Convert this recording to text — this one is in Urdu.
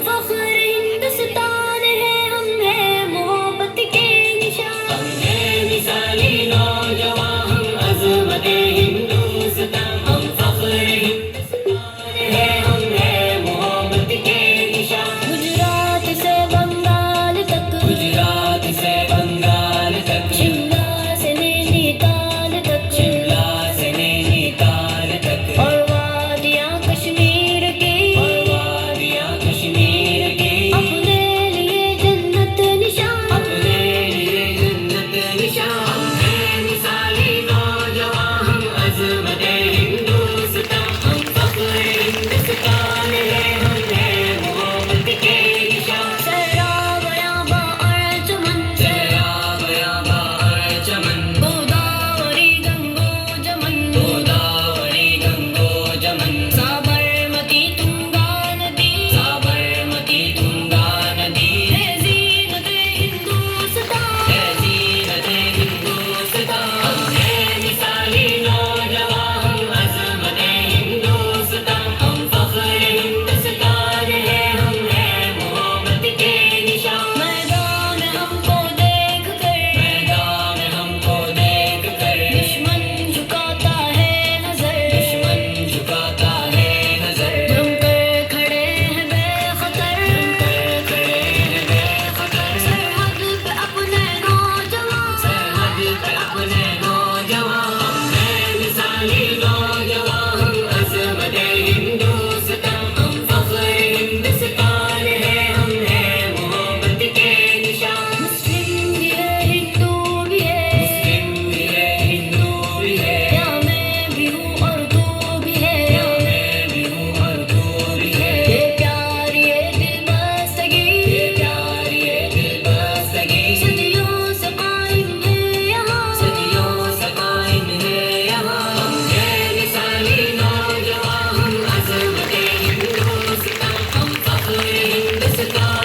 فخر ہندوستان ہے، ہم ہیں محبت کے نشان، ہم ہیں مثالی نوجوان، ہم عظمت ہندوستان، ہم فخر ہندوستان ہے، ہم ہیں محبت کے نشان، گجرات سے بنگال تک، گجرات سے بنگال تک، شملہ سے نینی تال تک، شملہ سے نینی تال تک، اور وادیاں کشمیر کی، اور وادیاں کشمیر کی، اپنے لیے جنت نشان، اپنے لیے جنت نشان، ہم ہیں مثالی نوجوان، ہم عظمت ہندوستان، ہم فخر ہندوستان ہے، ہم ہیں محبت کے نشان، سیراب یابا اور چمن، سیراب یابا اور چمن، گوداوری گنگو جمن، گوداوری گنگو جمن، سابرمتی تنگا ندی، سابرمتی تنگا ندی، ہے زینت ہندوستان، ہے زینت ہندوستان، ہم ہیں مثالی نوجوان، ہم عظمت ہندوستان، ہم فخر ہندوستان ہے، ہم ہیں محبت کے نشان، میدان ہم کو دیکھ کر، میدان ہم کو دیکھ کر، دشمن جھکاتا ہے نظر، دشمن جھکاتا ہے نظر، جم کر کھڑے ہیں بے خطر، جم کر کھڑے ہیں بے خطر، سرحد پہ اپنے نوجوان، سرحد پہ اپنے نوجوان، ہم ہیں مثالی نوجوان، ہم عظمت ہندوستان، ہم فخر ہندوستان ہے، ہم ہیں محبت کے نشان، مسلم بھی ہے ہندو بھی ہے، مسلم بھی ہے ہندو بھی ہے، یا میں بھی ہوں اور تو بھی ہے، یا میں بھی ہوں اور تو بھی ہے، یہ پیاری ہے دل بستگی، یہ پیاری ہے دل بستگی، صدیوں سے قائم ہے یہاں، صدیوں سے قائم ہے یہاں، ہم ہیں مثالی نوجوان، ہم عظمت ہندوستان، ہم فخر ہندوستان